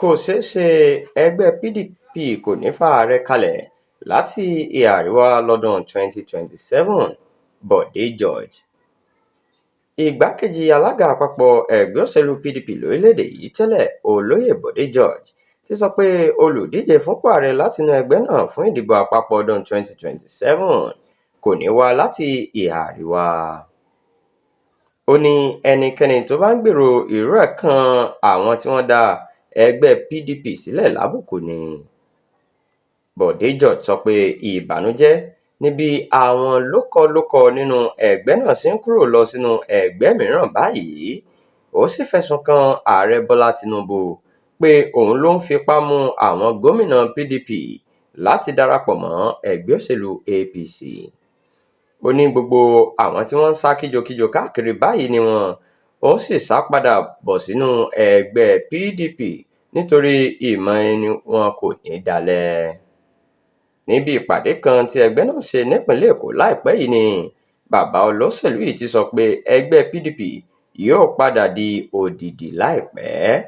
Kò ṣeé ṣe, ẹgbẹ́ PDP kò ní fa ààrẹ kalẹ̀ láti ìhà àríwá lọ́dún 2027 – Bọ̀dé George. Igbákejì alága àpapọ̀ ẹgbẹ́ òṣèlú PDP lórílẹ̀-èdè yìí tẹ́lẹ̀, Olóyè Bọ̀dé George, ti sọ pé olùdíje fúnpò ààrẹ látinú ẹgbẹ́ náà fún ìdìbò àpapọ̀ ọdún 2027 kò ní wá láti ìhà àríwá. Ó ní ẹnikẹ́ni tó bá ń gbèrò irú ẹ̀ kan àwọn tí wọ́n dá ẹgbẹ́ PDP sílẹ̀ lábùkù ni. Bọ̀dé George sọ pé ìbànújẹ́ ni bí àwọn lókọ-lókọ nínú ẹgbẹ́ náà ṣe ń kúrò lọ sínú ẹgbẹ́ mìíràn báyìí. Ó sì fẹ̀sùn kan Ààrẹ Bọ́lá Tinubu pé òun ló ń fipá mú àwọn gómìnà PDP láti darapọ̀ mọ́ ẹgbẹ́ òṣèlú APC. Ó ní gbogbo àwọn tí wọ́n ń sá kíjokíjo káàkiri báyìí ni wọ́n sì sá padà bọ̀ sínú ẹgbẹ́ PDP nítorí ìmọ̀ ẹni wọn kò ní dalẹ̀. Níbi ìpàdé kan tí ẹgbẹ́ náà ṣe nípìnlẹ̀ Èkó láìpẹ́ yìí ni bàbá olóṣèlú yìí ti sọ pé ẹgbẹ́ PDP yóò padà di òdìdì láìpẹ́.